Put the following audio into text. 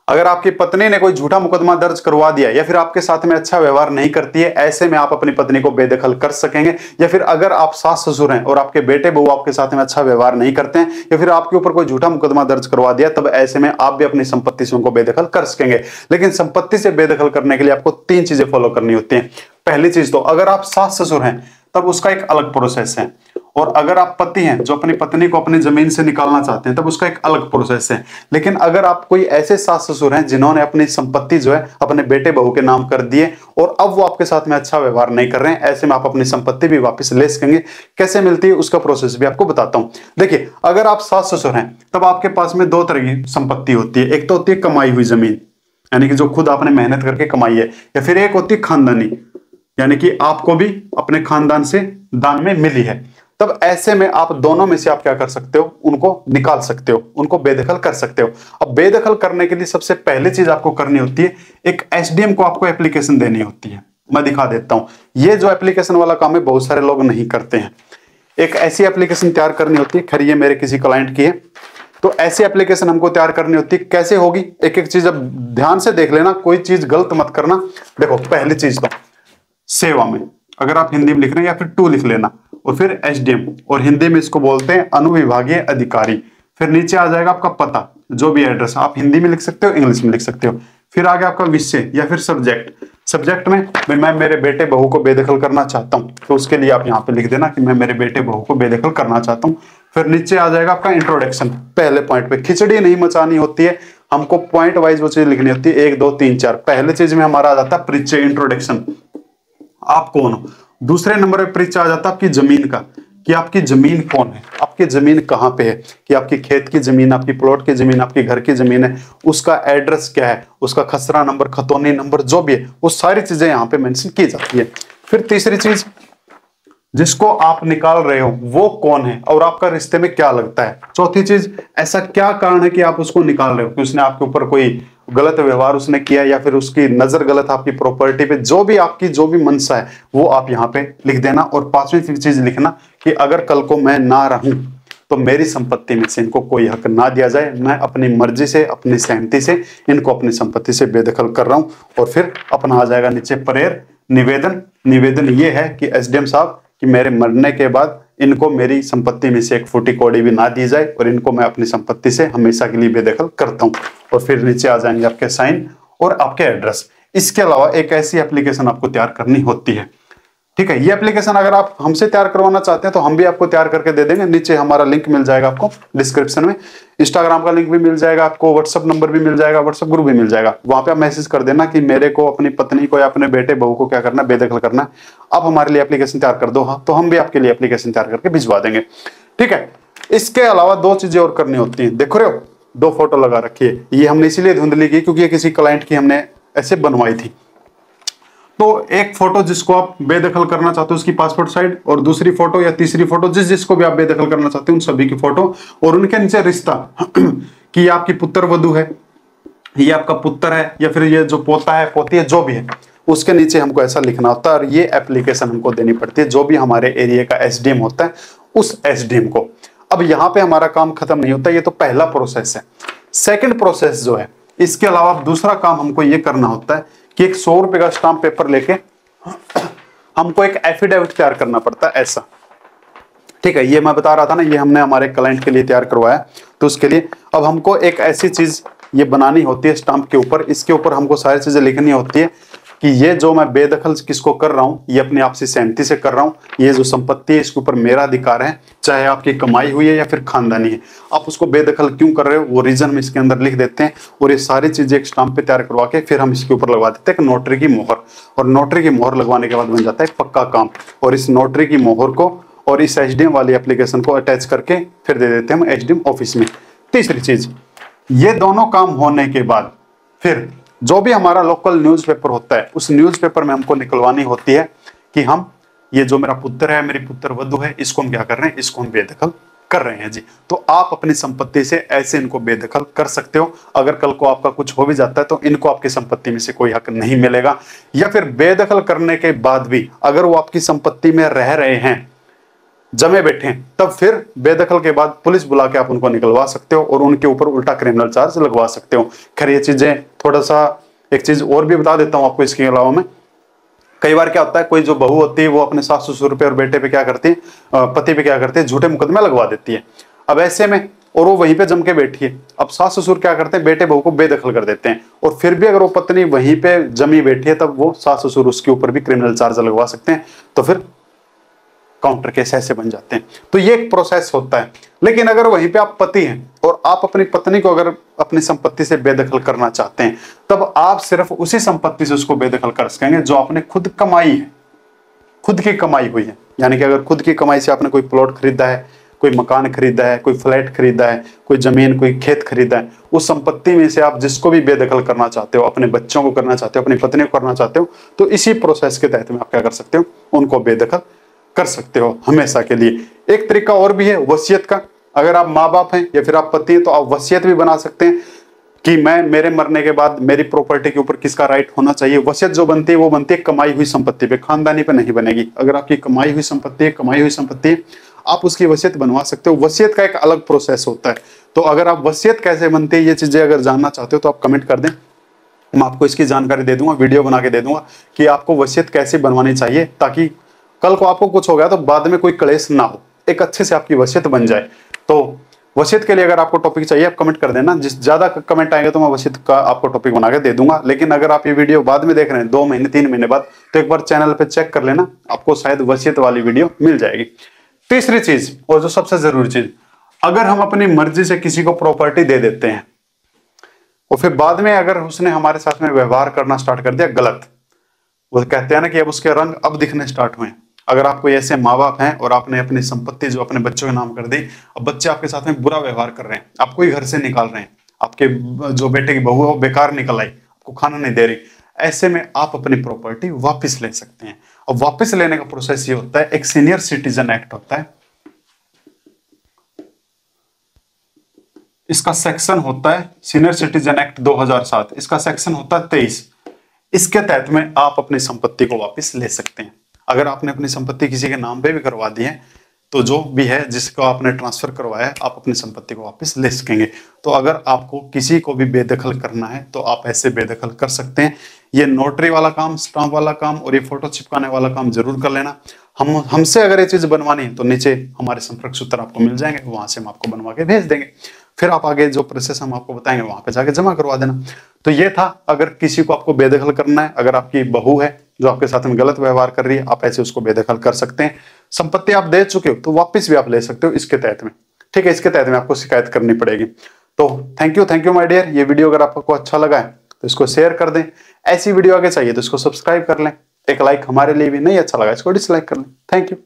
अगर आपकी पत्नी ने कोई झूठा मुकदमा दर्ज करवा दिया या फिर आपके साथ में अच्छा व्यवहार नहीं करती है, ऐसे में आप अपनी पत्नी को बेदखल कर सकेंगे। या फिर अगर आप सास ससुर हैं और आपके बेटे बहू आपके साथ में अच्छा व्यवहार नहीं करते हैं या फिर आपके ऊपर कोई झूठा मुकदमा दर्ज करवा दिया, तब ऐसे में आप भी अपनी संपत्ति से उनको बेदखल कर सकेंगे। लेकिन संपत्ति से बेदखल करने के लिए आपको 3 चीजें फॉलो करनी होती हैं। पहली चीज तो अगर आप सास ससुर हैं तब उसका एक अलग प्रोसेस है, और अगर आप पति हैं जो अपनी पत्नी को अपनी जमीन से निकालना चाहते हैं तब उसका एक अलग प्रोसेस है। लेकिन अगर आप कोई ऐसे सास ससुर हैं जिन्होंने अपनी संपत्ति जो है अपने बेटे बहू के नाम कर दिए और अब वो आपके साथ में अच्छा व्यवहार नहीं कर रहे हैं, ऐसे में आप अपनी संपत्ति भी वापस ले सकेंगे। कैसे मिलती है उसका प्रोसेस भी आपको बताता हूं। देखिए, अगर आप सास ससुर हैं तब आपके पास में 2 तरह की संपत्ति होती है। एक तो होती है कमाई हुई जमीन, यानी कि जो खुद आपने मेहनत करके कमाई है, या फिर एक होती है खानदानी, यानी कि आपको भी अपने खानदान से दान में मिली है। तब ऐसे में आप दोनों में से आप क्या कर सकते हो, उनको निकाल सकते हो, उनको बेदखल कर सकते हो। अब बेदखल करने के लिए सबसे पहली चीज आपको करनी होती है, एक एसडीएम को आपको एप्लीकेशन देनी होती है। मैं दिखा देता हूं। ये जो एप्लीकेशन वाला काम है बहुत सारे लोग नहीं करते हैं। एक ऐसी एप्लीकेशन तैयार करनी होती है, खैर ये मेरे किसी क्लाइंट की है, तो ऐसी एप्लीकेशन हमको तैयार करनी होती है। कैसे होगी, एक एक चीज अब ध्यान से देख लेना, कोई चीज गलत मत करना। देखो, पहली चीज तो सेवा में अगर आप हिंदी में लिख रहे हैं या फिर टू लिख लेना, और फिर एसडीएम, और हिंदी में इसको बोलते हैं अनुविभागीय अधिकारी। फिर नीचे आ जाएगा आपका पता, जो भी एड्रेस आप हिंदी में लिख सकते हो, इंग्लिश में लिख सकते हो। फिर आगे आपका विषय या फिर सब्जेक्ट। सब्जेक्ट में मैं मेरे बेटे बहू को बेदखल करना चाहता हूं, तो उसके लिए आप यहाँ पे लिख देना कि मैं मेरे बेटे बहू को बेदखल करना चाहता हूं। फिर नीचे आ जाएगा आपका इंट्रोडक्शन। पहले पॉइंट पे खिचड़ी नहीं मचानी होती है, हमको पॉइंट वाइज वो चीज लिखनी होती है, 1 2 3 4। पहले चीज में हमारा आ जाता है परिचय, इंट्रोडक्शन, आप कौन हो। दूसरे नंबर पे परिचय आ जाता है आपकी जमीन का, कि आपकी जमीन कौन है, आपकी जमीन कहाँ पे है, कि आपकी खेत की जमीन, आपकी प्लॉट की जमीन, आपकी घर की जमीन है, उसका एड्रेस क्या है, उसका खसरा नंबर, खतौनी नंबर, जो भी है वो सारी चीजें यहाँ पे मेंशन की जाती है। फिर तीसरी चीज, जिसको आप निकाल रहे हो वो कौन है और आपका रिश्ते में क्या लगता है। चौथी चीज, ऐसा क्या कारण है कि आप उसको निकाल रहे हो, कि उसने आपके ऊपर कोई गलत व्यवहार उसने किया या फिर उसकी नजर गलत आपकी प्रॉपर्टी पे, जो भी आपकी जो भी मनसा है वो आप यहाँ पे लिख देना। और 5वीं चीज लिखना कि अगर कल को मैं ना रहूं तो मेरी संपत्ति में से इनको कोई हक ना दिया जाए, मैं अपनी मर्जी से, अपनी सहमति से इनको अपनी संपत्ति से बेदखल कर रहा हूं। और फिर अपना आ जाएगा नीचे प्रेयर, निवेदन। निवेदन ये है कि एसडीएम साहब कि मेरे मरने के बाद इनको मेरी संपत्ति में से 1 फूटी कौड़ी भी ना दी जाए और इनको मैं अपनी संपत्ति से हमेशा के लिए बेदखल करता हूं। और फिर नीचे आ जाएंगे आपके साइन और आपके एड्रेस। इसके अलावा एक ऐसी एप्लीकेशन आपको तैयार करनी होती है, ठीक है। ये एप्लीकेशन अगर आप हमसे तैयार करवाना चाहते हैं तो हम भी आपको तैयार करके दे देंगे। नीचे हमारा लिंक मिल जाएगा आपको डिस्क्रिप्शन में, इंस्टाग्राम का लिंक भी मिल जाएगा आपको, व्हाट्सअप नंबर भी मिल जाएगा, व्हाट्सअप ग्रुप भी मिल जाएगा। वहां पे आप मैसेज कर देना कि मेरे को अपनी पत्नी को या अपने बेटे बहू को क्या करना है, बेदखल करना है, आप हमारे लिए एप्लीकेशन तैयार कर दो। हाँ, तो हम भी आपके लिए एप्लीकेशन तैयार करके भिजवा देंगे, ठीक है। इसके अलावा 2 चीजें और करनी होती है। देख रहे हो, 2 फोटो लगा रखी है, ये हमने इसीलिए धुंधली की क्योंकि ये किसी क्लाइंट की हमने ऐसे बनवाई थी। तो एक फोटो जिसको आप बेदखल करना चाहते हो उसकी पासपोर्ट साइड, और दूसरी फोटो या तीसरी फोटो जिसको भी आप बेदखल करना चाहते हो उन सभी की फोटो, और उनके नीचे रिश्ता कि ये आपकी पुत्र वधू है, ये आपका पुत्र है, या फिर ये जो पोता है पोती है, जो भी है उसके नीचे हमको ऐसा लिखना होता है। और ये एप्लीकेशन हमको देनी पड़ती है जो भी हमारे एरिया का एसडीएम होता है उस एसडीएम को। अब यहाँ पे हमारा काम खत्म नहीं होता, ये तो पहला प्रोसेस है। सेकेंड प्रोसेस जो है, इसके अलावा दूसरा काम हमको ये करना होता है कि एक 100 रुपए का स्टाम्प पेपर लेके हमको एक एफिडेविट तैयार करना पड़ता है, ऐसा, ठीक है। ये मैं बता रहा था ना, ये हमने हमारे क्लाइंट के लिए तैयार करवाया। तो उसके लिए अब हमको एक ऐसी चीज ये बनानी होती है स्टाम्प के ऊपर, इसके ऊपर हमको सारी चीजें लिखनी होती है कि ये जो मैं बेदखल किसको कर रहा हूं, ये अपनी आपसी सहमति से कर रहा हूं, ये जो संपत्ति है इसके ऊपर मेरा अधिकार है, चाहे आपकी कमाई हुई है या फिर खानदानी है। आप उसको बेदखल क्यों कर रहे हो वो रीजन में इसके अंदर लिख देते हैं, और ये सारी चीजें एक स्टाम्प पे तैयार करवा के फिर हम इसके ऊपर लगवा देते हैं एक नोटरी की मोहर, और नोटरी की मोहर लगवाने के बाद बन जाता है पक्का काम। और इस नोटरी की मोहर को और इस एचडीएम वाली एप्लीकेशन को अटैच करके फिर दे देते हैं हम एचडीएम ऑफिस में। तीसरी चीज, ये दोनों काम होने के बाद फिर जो भी हमारा लोकल न्यूज़पेपर होता है उस न्यूज़पेपर में हमको निकलवानी होती है कि हम ये जो मेरा पुत्र है, मेरी पुत्र वधू है, इसको हम क्या कर रहे हैं, इसको हम बेदखल कर रहे हैं जी। तो आप अपनी संपत्ति से ऐसे इनको बेदखल कर सकते हो। अगर कल को आपका कुछ हो भी जाता है तो इनको आपकी संपत्ति में से कोई हक नहीं मिलेगा। या फिर बेदखल करने के बाद भी अगर वो आपकी संपत्ति में रह रहे हैं जमे बैठे हैं, तब फिर बेदखल के बाद पुलिस बुला के आप उनको निकलवा सकते हो और उनके ऊपर उल्टा क्रिमिनल चार्ज लगवा सकते हो। खैर ये चीजें थोड़ा सा, एक चीज और भी बता देता हूं आपको इसके अलावा में। कई बार क्या होता है, कोई जो बहू होती है वो अपने सास ससुर पे और बेटे पे क्या करती है, पति पे क्या करती है, झूठे मुकदमे लगवा देती है। अब ऐसे में, और वो वहीं पे जम के बैठी है, अब सास ससुर क्या करते हैं, बेटे बहू को बेदखल कर देते हैं, और फिर भी अगर वो पत्नी वहीं पे जमी बैठी है तब वो सास ससुर उसके ऊपर भी क्रिमिनल चार्ज लगवा सकते हैं। तो फिर काउंटर केस ऐसे बन जाते हैं। तो ये एक प्रोसेस होता है। लेकिन अगर वहीं पे आप पति हैं और आप अपनी पत्नी को अगर अपनी संपत्ति से बेदखल करना चाहते हैं, तब आप सिर्फ उसी संपत्ति से उसको बेदखल कर सकेंगे जो आपने खुद कमाई है, खुद की कमाई हुई है। यानी कि अगर खुद की कमाई से आपने कोई प्लॉट खरीदा है, कोई मकान खरीदा है, कोई फ्लैट खरीदा है, कोई जमीन, कोई खेत खरीदा है, उस संपत्ति में से आप जिसको भी बेदखल करना चाहते हो, अपने बच्चों को करना चाहते हो, अपनी पत्नी को करना चाहते हो, तो इसी प्रोसेस के तहत में आप क्या कर सकते हो, उनको बेदखल कर सकते हो हमेशा के लिए। एक तरीका और भी है वसीयत का। अगर आप माँ बाप हैं या फिर आप पति हैं तो आप वसीयत भी बना सकते हैं कि मैं, मेरे मरने के बाद मेरी प्रॉपर्टी के ऊपर किसका राइट होना चाहिए। वसीयत जो बनती है वो बनती है कमाई हुई संपत्ति पे, खानदानी पे नहीं बनेगी। अगर आपकी कमाई हुई संपत्ति है, कमाई हुई संपत्ति है, आप उसकी वसीयत बनवा सकते हो। वसीयत का एक अलग प्रोसेस होता है। तो अगर आप वसीयत कैसे बनती है ये चीजें अगर जानना चाहते हो तो आप कमेंट कर दें, मैं आपको इसकी जानकारी दे दूंगा, वीडियो बना के दे दूंगा कि आपको वसीयत कैसे बनवानी चाहिए, ताकि कल को आपको कुछ हो गया तो बाद में कोई क्लेश ना हो, एक अच्छे से आपकी वसीयत बन जाए। तो वसीयत के लिए अगर आपको टॉपिक चाहिए आप कमेंट कर देना, जिस ज्यादा कमेंट आएंगे तो मैं वसीयत का आपको टॉपिक बना के दे दूंगा। लेकिन अगर आप ये वीडियो बाद में देख रहे हैं 2 महीने 3 महीने बाद, तो एक बार चैनल पे चेक कर लेना, आपको शायद वसीयत वाली वीडियो मिल जाएगी। तीसरी चीज और जो सबसे जरूरी चीज, अगर हम अपनी मर्जी से किसी को प्रॉपर्टी दे देते हैं और फिर बाद में अगर उसने हमारे साथ में व्यवहार करना स्टार्ट कर दिया गलत, वो कहते हैं ना कि अब उसके रंग अब दिखने स्टार्ट हुए। अगर आपको ऐसे माँ बाप हैं और आपने अपनी संपत्ति जो अपने बच्चों के नाम कर दी, अब बच्चे आपके साथ में बुरा व्यवहार कर रहे हैं, आपको ही घर से निकाल रहे हैं, आपके जो बेटे की बहू है वो बेकार निकल आई, आपको खाना नहीं दे रही, ऐसे में आप अपनी प्रॉपर्टी वापस ले सकते हैं। अब वापस लेने का प्रोसेस ये होता है, एक सीनियर सिटीजन एक्ट होता है, इसका सेक्शन होता है सीनियर सिटीजन एक्ट 2007, इसका सेक्शन होता है 23। इसके तहत में आप अपनी संपत्ति को वापस ले सकते हैं। अगर आपने अपनी संपत्ति किसी के नाम पे भी करवा दी है तो जो भी है जिसको आपने ट्रांसफर करवाया है, आप अपनी संपत्ति को वापस ले सकेंगे। तो अगर आपको किसी को भी बेदखल करना है तो आप ऐसे बेदखल कर सकते हैं। ये नोटरी वाला काम, स्टाम्प वाला काम और ये फोटो चिपकाने वाला काम जरूर कर लेना। हमसे अगर ये चीज बनवानी है तो नीचे हमारे संपर्क सूत्र आपको मिल जाएंगे, वहां से हम आपको बनवा के भेज देंगे। फिर आप आगे जो प्रोसेस हम आपको बताएंगे वहां पे जाके जमा करवा देना। तो ये था, अगर किसी को आपको बेदखल करना है, अगर आपकी बहू है जो आपके साथ में गलत व्यवहार कर रही है, आप ऐसे उसको बेदखल कर सकते हैं। संपत्ति आप दे चुके हो तो वापस भी आप ले सकते हो इसके तहत में, ठीक है। इसके तहत में आपको शिकायत करनी पड़ेगी। तो थैंक यू माय डियर। ये वीडियो अगर आपको अच्छा लगा है तो इसको शेयर कर दें। ऐसी वीडियो आगे चाहिए तो इसको सब्सक्राइब कर लें। एक लाइक हमारे लिए भी, नहीं अच्छा लगा इसको डिसलाइक कर लें। Thank you.